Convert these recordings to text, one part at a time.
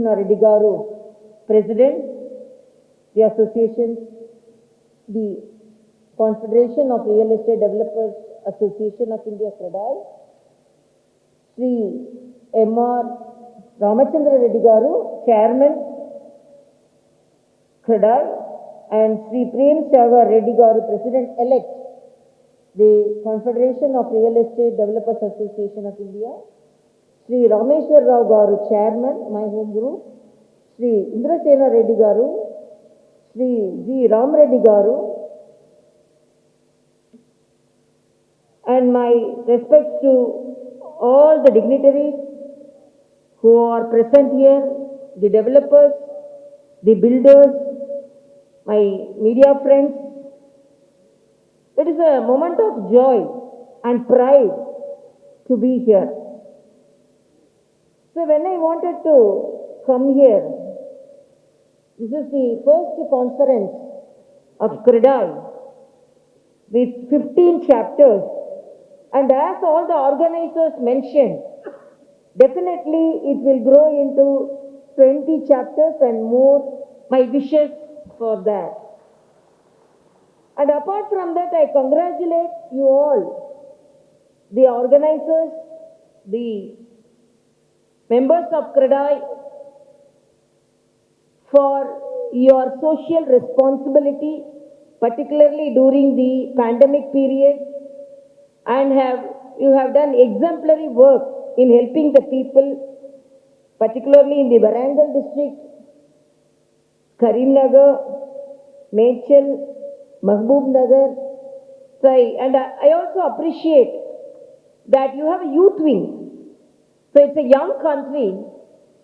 Ramakrishna Reddy Garu, President, the Association, the Confederation of Real Estate Developers Association of India, CREDAI, Sri M.R. Ramachandra Reddy Garu, Chairman, CREDAI, and Sri Prem Sagar Reddy Garu, President-elect, the Confederation of Real Estate Developers Association of India, Sri Rameshwar Rao Garu, Chairman, my home group, Sri Indrasena Reddy Garu, Sri G. Ram Reddy Garu, and my respects to all the dignitaries who are present here, the developers, the builders, my media friends. It is a moment of joy and pride to be here. So when I wanted to come here, this is the first conference of CREDAI with 15 chapters, and as all the organizers mentioned, definitely it will grow into 20 chapters and more. My wishes for that. And apart from that, I congratulate you all, the organizers, the members of CREDAI, for your social responsibility, particularly during the pandemic period, and you have done exemplary work in helping the people, particularly in the Warangal district, Karimnagar, Mechal, Mahbub Nagar. And I also appreciate that you have a youth wing. So it's a young country.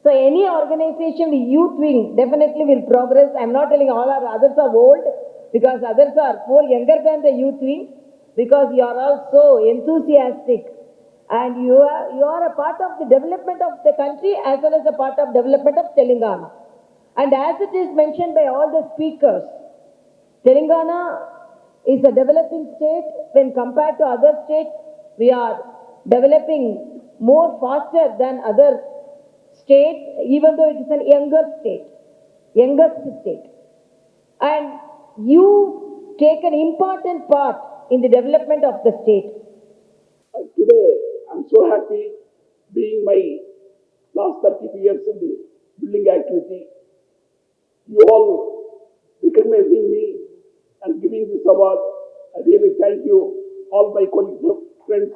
So any organization with youth wing definitely will progress. I'm not telling all our others are old, because others are more younger than the youth wing, because you are all so enthusiastic. And you are a part of the development of the country as well as a part of development of Telangana. And as it is mentioned by all the speakers, Telangana is a developing state. When compared to other states, we are developing more faster than other states, even though it is a youngest state. And you take an important part in the development of the state. Today, I'm so happy being my last 32 years in the building activity. You all recognizing me and giving this award. I really thank you, all my colleagues, friends,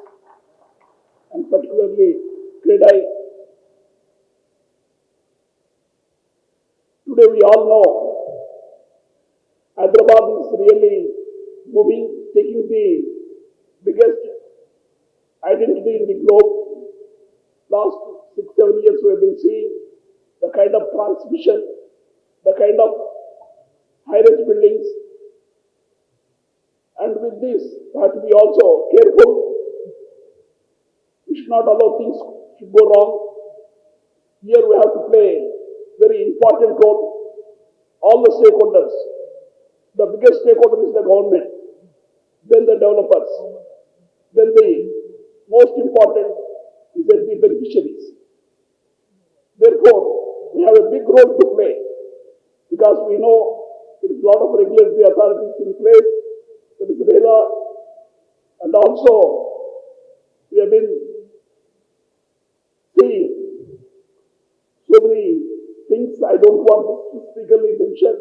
and particularly CREDAI. Today we all know Hyderabad is really moving, taking the biggest identity in the globe. Last 6-7 years we have been seeing the kind of transmission, the kind of high-rise buildings, and with this we have to be also careful. We should not allow things to go wrong. Here we have to play very important role. All the stakeholders. The biggest stakeholder is the government, then the developers, then the most important is the beneficiaries. Therefore, we have a big role to play, because we know there is a lot of regulatory authorities in place. There is RERA, and also we have been seeing so many things I don't want to specifically mention,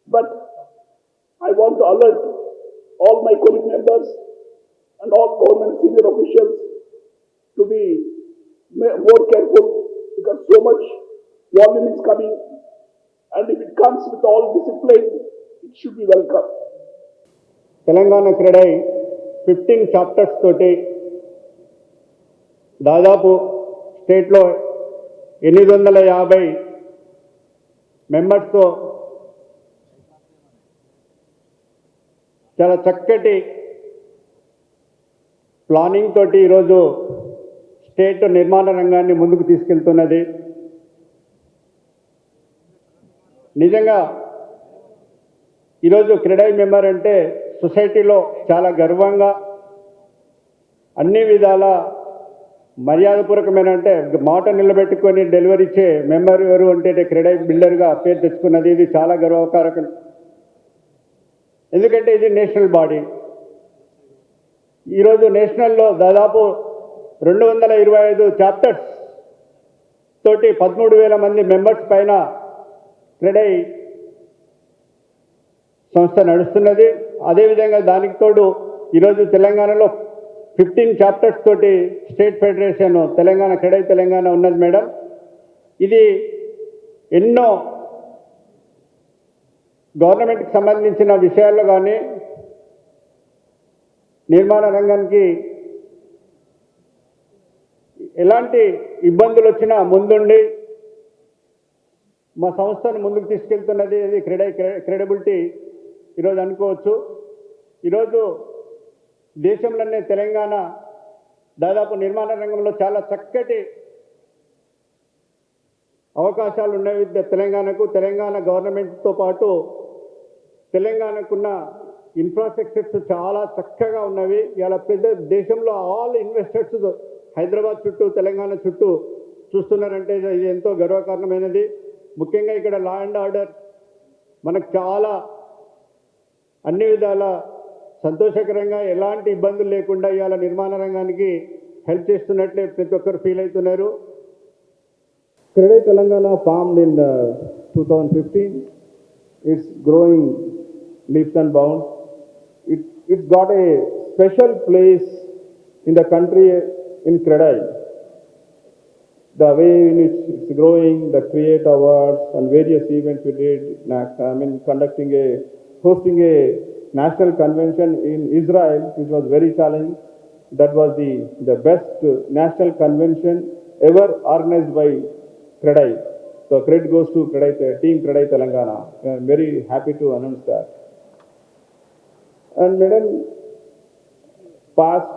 but I want to alert all my colleague members and all government senior officials to be more careful, because so much volume is coming, and if it comes with all discipline, it should be welcome. Telangana CREDAI 15 chapters తోటి దాదాపు స్టేట్లో 850 మెంబర్స్తో చాలా చక్కటి planning తోటి ఈరోజు state నిర్మాణ రంగాన్ని ముందుకు తీసుకెళ్తున్నది. నిజంగా ఈరోజు CREDAI మెంబర్ అంటే సొసైటీలో చాలా గర్వంగా అన్ని విధాల మర్యాదపూర్వకమైన అంటే మాట నిలబెట్టుకొని డెలివరీ ఇచ్చే మెంబర్ ఎవరు అంటే క్రెడై బిల్డర్గా పేరు తెచ్చుకున్నది. ఇది చాలా గర్వకారకం. ఎందుకంటే ఇది నేషనల్ బాడీ. ఈరోజు నేషనల్లో దాదాపు 225 చాప్టర్స్ తోటి 13,000 మంది మెంబర్స్ పైన క్రెడై సంస్థ నడుస్తున్నది. అదేవిధంగా దానికి తోడు ఈరోజు తెలంగాణలో 15 చాప్టర్స్ తోటి స్టేట్ ఫెడరేషన్ తెలంగాణ క్రెడై తెలంగాణ ఉన్నది మేడం. ఇది ఎన్నో గవర్నమెంట్కి సంబంధించిన విషయాల్లో కానీ నిర్మాణ రంగానికి ఎలాంటి ఇబ్బందులు వచ్చినా ముందుండి మా సంస్థను ముందుకు తీసుకెళ్తున్నది. ఇది క్రెడిబిలిటీ ఈరోజు అనుకోవచ్చు. ఈరోజు దేశంలోనే తెలంగాణ దాదాపు నిర్మాణ రంగంలో చాలా చక్కటి అవకాశాలు ఉన్నవి తెలంగాణకు. తెలంగాణ గవర్నమెంట్తో పాటు తెలంగాణకున్న ఇన్ఫ్రాస్ట్రక్చర్స్ చాలా చక్కగా ఉన్నవి. ఇలా పెద్ద దేశంలో ఆల్ ఇన్వెస్టర్స్ హైదరాబాద్ చుట్టూ తెలంగాణ చుట్టూ చూస్తున్నారంటే ఇది ఎంతో గర్వకారణమైనది. ముఖ్యంగా ఇక్కడ లా అండ్ ఆర్డర్ మనకు చాలా అన్ని విధాల సంతోషకరంగా ఎలాంటి ఇబ్బందులు లేకుండా ఇవాళ నిర్మాణ రంగానికి హెల్ప్ చేస్తున్నట్లే ప్రతి ఒక్కరు ఫీల్ అవుతున్నారు. Credai Telangana formed in 2015. It's growing leaps and bounds. It's got a special place in the country in Credai. The way in which it's growing, the Create Awards and various events we did, hosting a national convention in Israel, which was very challenging. That was the best national convention ever organized by Credai. So credit goes to Team Credai Telangana. I'm very happy to announce that. And madam, past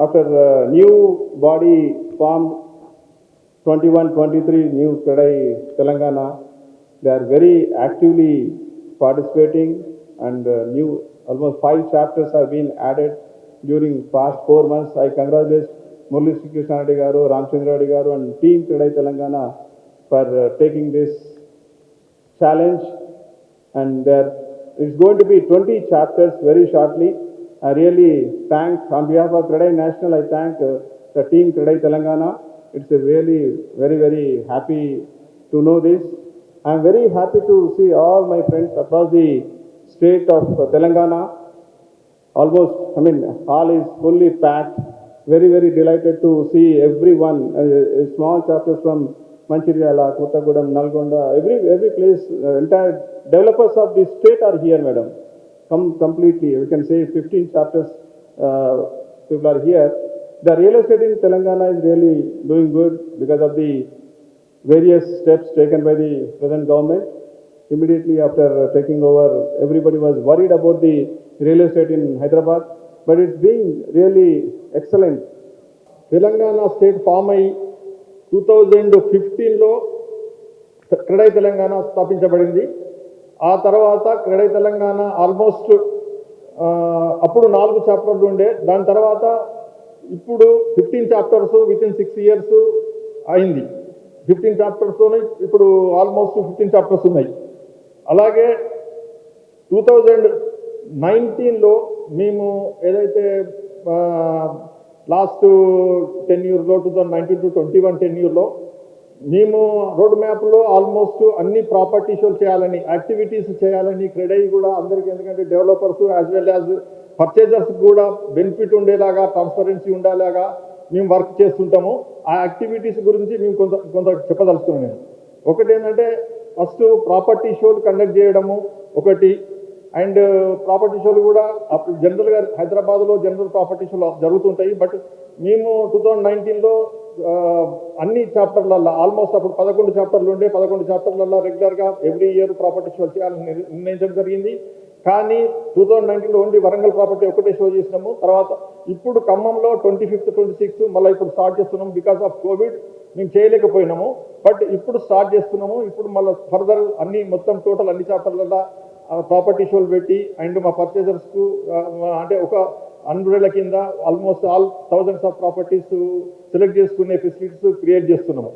after new body formed 21-23 new Credai Telangana, they are very actively participating and new almost 5 chapters have been added during past 4 months. I congratulate Murali Krishna Reddy garu, Ramchandra Reddy garu and Team Credai Telangana for taking this challenge, and there is going to be 20 chapters very shortly. I really thank, on behalf of Credai National, I thank the Team Credai Telangana. It's a really very, very happy to know this. I am very happy to see all my friends across the state of Telangana. Almost, hall is fully packed. Very, very delighted to see everyone. Small chapters from Manchiryala, Kottagudem, Nalgonda, every place, entire developers of the state are here, madam. Come completely, we can say 15 chapters people are here. The real estate in Telangana is really doing good because of the various steps taken by the present government. Immediately after taking over, everybody was worried about the real estate in Hyderabad, but it's being really excellent. Telangana state form అయి 2015లో క్రెడై తెలంగాణ స్థాపించబడింది. ఆ తర్వాత CREDAI Telangana almost అప్పుడు 4 చాప్టర్లు ఉండే, దాని తర్వాత ఇప్పుడు 15 చాప్టర్స్ విత్ ఇన్ 6 years అయింది. 15 చాప్టర్స్తోనే ఇప్పుడు ఆల్మోస్ట్ 15 చాప్టర్స్ ఉన్నాయి. అలాగే 2019లో మేము ఏదైతే లాస్ట్ 10 yearsలో 2019 to 21 10 yearsలో మేము రోడ్ మ్యాప్లో ఆల్మోస్ట్ అన్ని ప్రాపర్టీ షోలు చేయాలని, యాక్టివిటీస్ చేయాలని క్రెడై కూడా అందరికీ, ఎందుకంటే developers as well as purchasers కూడా బెనిఫిట్ ఉండేలాగా, ట్రాన్స్పరెన్సీ ఉండేలాగా మేము వర్క్ చేస్తుంటాము. ఆ యాక్టివిటీస్ గురించి మేము కొంత చెప్పదలుచుకున్నాను నేను. ఒకటి ఏంటంటే ఫస్ట్ ప్రాపర్టీ షోలు కండక్ట్ చేయడము ఒకటి, అండ్ ప్రాపర్టీ షోలు కూడా అప్పుడు జనరల్గా హైదరాబాద్లో జనరల్ ప్రాపర్టీ షోలు జరుగుతుంటాయి. బట్ మేము 2019లో అన్ని చాప్టర్లలో ఆల్మోస్ట్ అప్పుడు 11 చాప్టర్లు ఉండే, 11 చాప్టర్లలో రెగ్యులర్గా ఎవ్రీ ఇయర్ ప్రాపర్టీ షోలు చేయాలని నిర్ణయించడం జరిగింది. కానీ 2019లో ఓన్లీ వరంగల్ ప్రాపర్టీ ఒకటే షో చేసినాము. తర్వాత ఇప్పుడు ఖమ్మంలో 25th 26th మళ్ళీ ఇప్పుడు స్టార్ట్ చేస్తున్నాము. బికాస్ ఆఫ్ కోవిడ్ మేము చేయలేకపోయినాము, బట్ ఇప్పుడు స్టార్ట్ చేస్తున్నాము. ఇప్పుడు మళ్ళీ ఫర్దర్ అన్ని మొత్తం టోటల్ అన్ని చాప్టర్లలో ప్రాపర్టీ షోలు పెట్టి అండ్ మా పర్చేజర్స్కు అంటే ఒక అంబ్రెలా కింద almost all thousands of properties select చేసుకునే ఫెసిలిటీస్ క్రియేట్ చేస్తున్నాము.